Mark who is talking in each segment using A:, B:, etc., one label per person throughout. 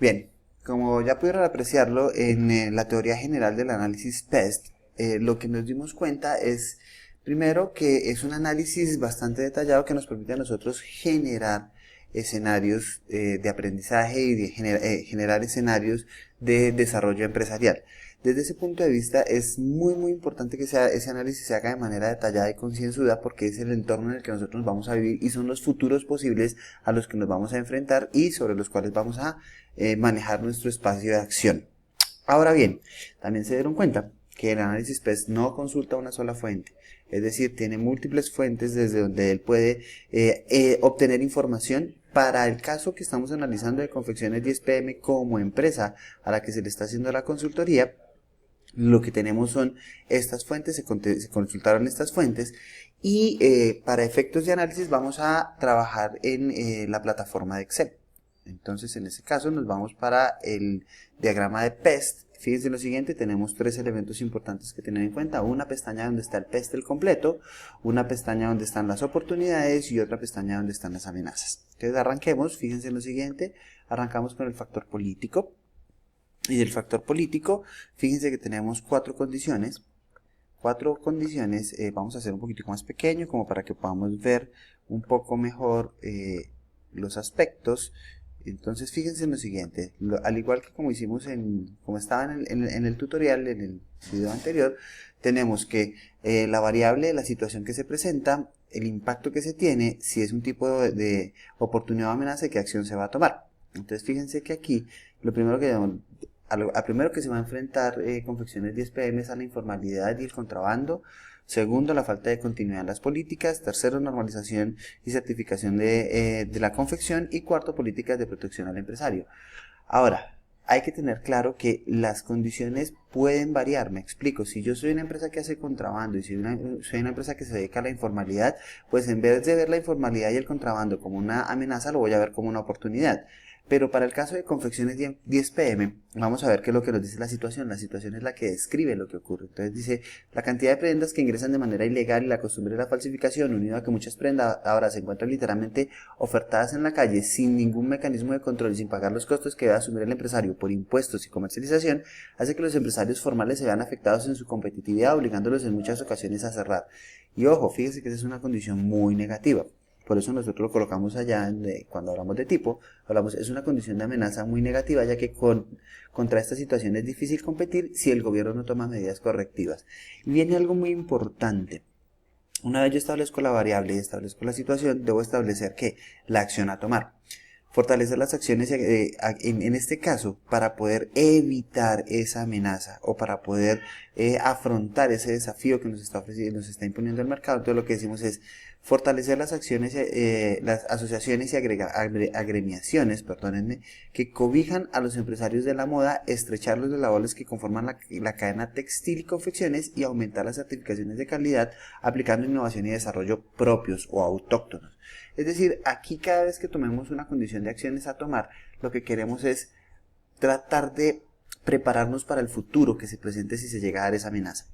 A: Bien, como ya pudieron apreciarlo en la teoría general del análisis PEST, lo que nos dimos cuenta es, primero, que es un análisis bastante detallado que nos permite a nosotros generar escenarios de aprendizaje y de generar escenarios de desarrollo empresarial. Desde ese punto de vista es muy importante que ese análisis se haga de manera detallada y concienzuda porque es el entorno en el que nosotros nos vamos a vivir y son los futuros posibles a los que nos vamos a enfrentar y sobre los cuales vamos a manejar nuestro espacio de acción. Ahora bien, también se dieron cuenta que el análisis PES no consulta una sola fuente, es decir, tiene múltiples fuentes desde donde él puede obtener información para el caso que estamos analizando de Confecciones 10PM como empresa a la que se le está haciendo la consultoría. Lo que tenemos son estas fuentes, se consultaron estas fuentes y para efectos de análisis vamos a trabajar en la plataforma de Excel. Entonces en ese caso nos vamos para el diagrama de PEST. Fíjense lo siguiente, tenemos tres elementos importantes que tener en cuenta. Una pestaña donde está el PEST el completo, una pestaña donde están las oportunidades y otra pestaña donde están las amenazas. Entonces arranquemos, fíjense lo siguiente, arrancamos con el factor político. Y del factor político, fíjense que tenemos cuatro condiciones. Vamos a hacer un poquitico más pequeño como para que podamos ver un poco mejor los aspectos. Entonces fíjense en lo siguiente, al igual que como hicimos como estaba en el tutorial, en el video anterior, tenemos que la variable, la situación que se presenta, el impacto que se tiene, si es un tipo de oportunidad o amenaza y qué acción se va a tomar. Entonces fíjense que aquí lo primero que a primero que se va a enfrentar Confecciones 10PM es a la informalidad y el contrabando. Segundo, la falta de continuidad en las políticas. Tercero, normalización y certificación de la confección. Y cuarto, políticas de protección al empresario. Ahora, hay que tener claro que las condiciones pueden variar. Me explico, si yo soy una empresa que hace contrabando y soy una empresa que se dedica a la informalidad, pues en vez de ver la informalidad y el contrabando como una amenaza, lo voy a ver como una oportunidad. Pero para el caso de Confecciones 10PM, vamos a ver qué es lo que nos dice la situación. La situación es la que describe lo que ocurre. Entonces dice, la cantidad de prendas que ingresan de manera ilegal y la costumbre de la falsificación, unido a que muchas prendas ahora se encuentran literalmente ofertadas en la calle sin ningún mecanismo de control y sin pagar los costos que debe asumir el empresario por impuestos y comercialización, hace que los empresarios formales se vean afectados en su competitividad, obligándolos en muchas ocasiones a cerrar. Y ojo, fíjese que esa es una condición muy negativa. Por eso nosotros lo colocamos allá cuando hablamos de tipo, es una condición de amenaza muy negativa, ya que contra esta situación es difícil competir si el gobierno no toma medidas correctivas. Y viene algo muy importante. Una vez yo establezco la variable y establezco la situación, debo establecer que la acción a tomar. Fortalecer las acciones en este caso para poder evitar esa amenaza o para poder afrontar ese desafío que nos está ofreciendo, nos está imponiendo el mercado. Entonces lo que decimos es fortalecer las acciones, las asociaciones y agremiaciones, perdónenme, que cobijan a los empresarios de la moda, estrechar los eslabones que conforman la cadena textil y confecciones y aumentar las certificaciones de calidad aplicando innovación y desarrollo propios o autóctonos. Es decir, aquí cada vez que tomemos una condición de acciones a tomar, lo que queremos es tratar de prepararnos para el futuro que se presente si se llega a dar esa amenaza.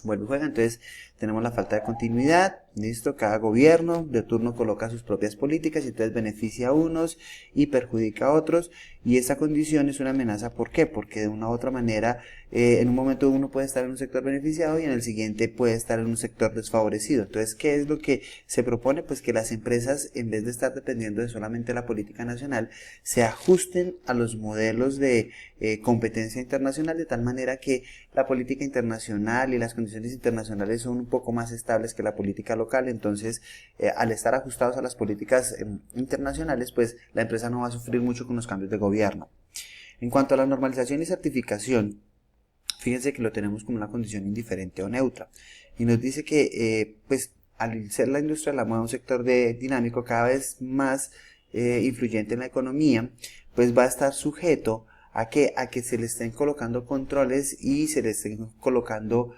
A: Vuelve y juega, entonces tenemos la falta de continuidad, listo, cada gobierno de turno coloca sus propias políticas y entonces beneficia a unos y perjudica a otros y esa condición es una amenaza, ¿por qué? Porque de una u otra manera en un momento uno puede estar en un sector beneficiado y en el siguiente puede estar en un sector desfavorecido. Entonces, ¿qué es lo que se propone? Pues que las empresas, en vez de estar dependiendo de solamente la política nacional, se ajusten a los modelos de competencia internacional de tal manera que la política internacional y las condiciones internacionales son un poco más estables que la política local. Entonces al estar ajustados a las políticas internacionales, pues la empresa no va a sufrir mucho con los cambios de gobierno. En cuanto a la normalización y certificación, fíjense que lo tenemos como una condición indiferente o neutra y nos dice que pues al ser la industria de la moda un sector dinámico cada vez más influyente en la economía, pues va a estar sujeto a que se le estén colocando controles y se le estén colocando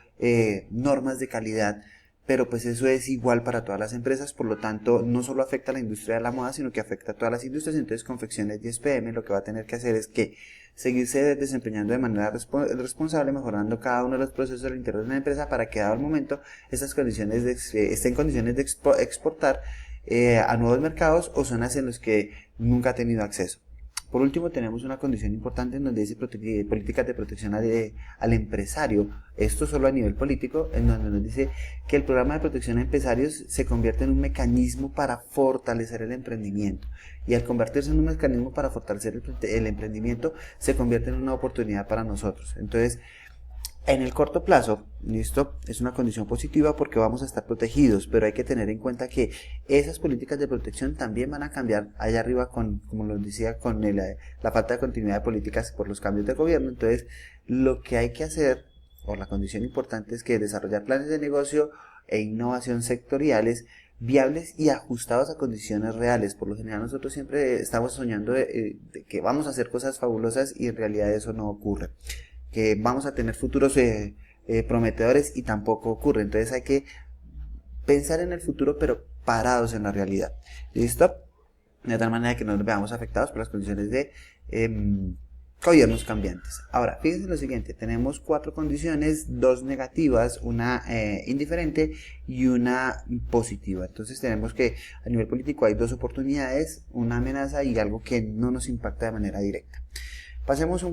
A: normas de calidad, pero pues eso es igual para todas las empresas, por lo tanto no solo afecta a la industria de la moda, sino que afecta a todas las industrias. Entonces Confecciones 10PM lo que va a tener que hacer es que seguirse desempeñando de manera responsable, mejorando cada uno de los procesos del interior de la empresa para que dado el momento estas condiciones esté en condiciones de exportar a nuevos mercados o zonas en los que nunca ha tenido acceso. Por último, tenemos una condición importante en donde dice políticas de protección al empresario. Esto solo a nivel político, en donde nos dice que el programa de protección a empresarios se convierte en un mecanismo para fortalecer el emprendimiento. Y al convertirse en un mecanismo para fortalecer el emprendimiento, se convierte en una oportunidad para nosotros. Entonces, en el corto plazo, listo, es una condición positiva porque vamos a estar protegidos, pero hay que tener en cuenta que esas políticas de protección también van a cambiar allá arriba como lo decía, con la falta de continuidad de políticas por los cambios de gobierno. Entonces, lo que hay que hacer, o la condición importante, es que desarrollar planes de negocio e innovación sectoriales viables y ajustados a condiciones reales. Por lo general nosotros siempre estamos soñando de que vamos a hacer cosas fabulosas y en realidad eso no ocurre, que vamos a tener futuros prometedores y tampoco ocurre. Entonces hay que pensar en el futuro pero parados en la realidad. ¿Listo? De tal manera que no nos veamos afectados por las condiciones de gobiernos cambiantes. Ahora, fíjense lo siguiente, tenemos 4 condiciones, 2 negativas, una indiferente y una positiva. Entonces tenemos que a nivel político hay 2 oportunidades, una amenaza y algo que no nos impacta de manera directa. Pasemos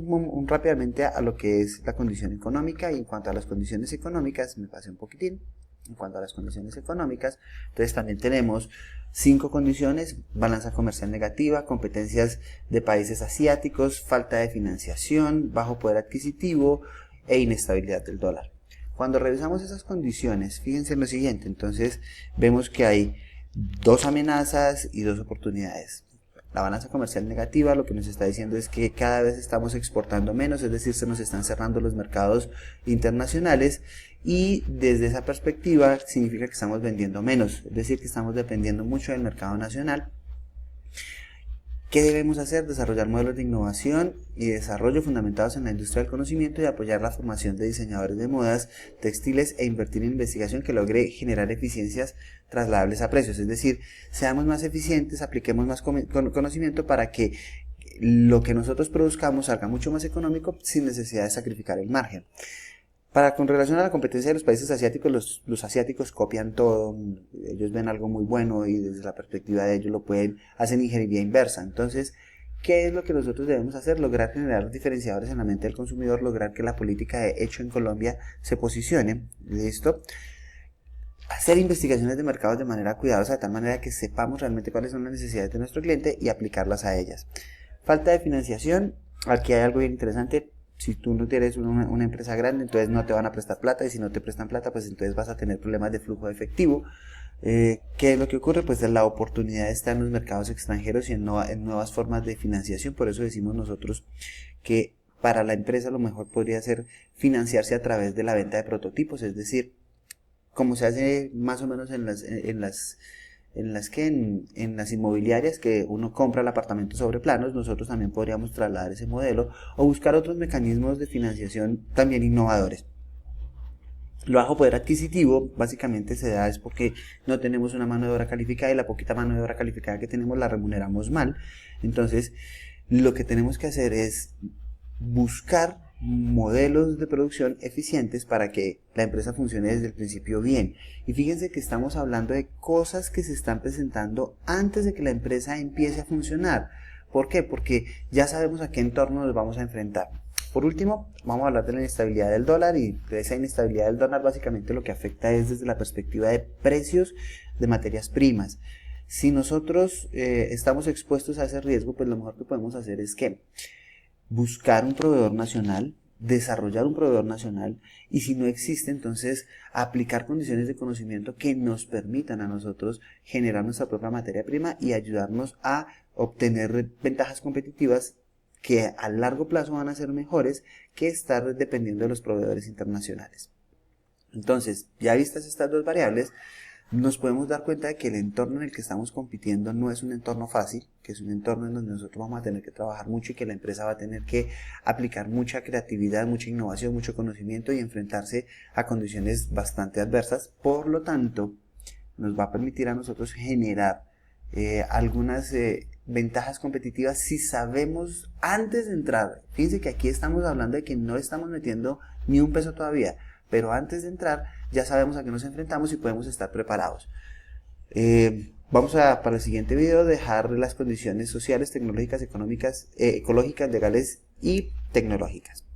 A: rápidamente a lo que es la condición económica, y en cuanto a las condiciones económicas, me pasé un poquitín. En cuanto a las condiciones económicas, entonces también tenemos 5 condiciones: balanza comercial negativa, competencias de países asiáticos, falta de financiación, bajo poder adquisitivo e inestabilidad del dólar. Cuando revisamos esas condiciones, fíjense en lo siguiente, entonces vemos que hay 2 amenazas y 2 oportunidades. La balanza comercial negativa lo que nos está diciendo es que cada vez estamos exportando menos, es decir, se nos están cerrando los mercados internacionales, y desde esa perspectiva significa que estamos vendiendo menos, es decir, que estamos dependiendo mucho del mercado nacional. ¿Qué debemos hacer? Desarrollar modelos de innovación y desarrollo fundamentados en la industria del conocimiento y apoyar la formación de diseñadores de modas textiles e invertir en investigación que logre generar eficiencias trasladables a precios. Es decir, seamos más eficientes, apliquemos más conocimiento para que lo que nosotros produzcamos salga mucho más económico sin necesidad de sacrificar el margen. Con relación a la competencia de los países asiáticos, los asiáticos copian todo, ellos ven algo muy bueno y desde la perspectiva de ellos hacen ingeniería inversa. Entonces, ¿qué es lo que nosotros debemos hacer? Lograr generar diferenciadores en la mente del consumidor, lograr que la política de hecho en Colombia se posicione, ¿listo? Hacer investigaciones de mercados de manera cuidadosa, de tal manera que sepamos realmente cuáles son las necesidades de nuestro cliente y aplicarlas a ellas. Falta de financiación, aquí hay algo bien interesante. Si tú no tienes una empresa grande, entonces no te van a prestar plata, y si no te prestan plata, pues entonces vas a tener problemas de flujo de efectivo. ¿Qué es lo que ocurre? Pues la oportunidad está en los mercados extranjeros y en nuevas formas de financiación. Por eso decimos nosotros que para la empresa lo mejor podría ser financiarse a través de la venta de prototipos, es decir, como se hace más o menos en las inmobiliarias, que uno compra el apartamento sobre planos. Nosotros también podríamos trasladar ese modelo o buscar otros mecanismos de financiación también innovadores. Lo bajo poder adquisitivo básicamente se da es porque no tenemos una mano de obra calificada, y la poquita mano de obra calificada que tenemos la remuneramos mal. Entonces lo que tenemos que hacer es buscar modelos de producción eficientes para que la empresa funcione desde el principio bien. Y fíjense que estamos hablando de cosas que se están presentando antes de que la empresa empiece a funcionar. ¿Por qué? Porque ya sabemos a qué entorno nos vamos a enfrentar. Por último, vamos a hablar de la inestabilidad del dólar, y de esa inestabilidad del dólar básicamente lo que afecta es desde la perspectiva de precios de materias primas. Si nosotros estamos expuestos a ese riesgo, pues lo mejor que podemos hacer es que buscar un proveedor nacional, desarrollar un proveedor nacional, y si no existe, entonces aplicar condiciones de conocimiento que nos permitan a nosotros generar nuestra propia materia prima y ayudarnos a obtener ventajas competitivas que a largo plazo van a ser mejores que estar dependiendo de los proveedores internacionales. Entonces, ya vistas estas 2 variables, nos podemos dar cuenta de que el entorno en el que estamos compitiendo no es un entorno fácil, que es un entorno en donde nosotros vamos a tener que trabajar mucho y que la empresa va a tener que aplicar mucha creatividad, mucha innovación, mucho conocimiento y enfrentarse a condiciones bastante adversas. Por lo tanto, nos va a permitir a nosotros generar algunas ventajas competitivas si sabemos antes de entrar. Fíjense que aquí estamos hablando de que no estamos metiendo ni un peso todavía, pero antes de entrar ya sabemos a qué nos enfrentamos y podemos estar preparados. Vamos a, para el siguiente video, dejar las condiciones sociales, tecnológicas, económicas, ecológicas, legales y tecnológicas.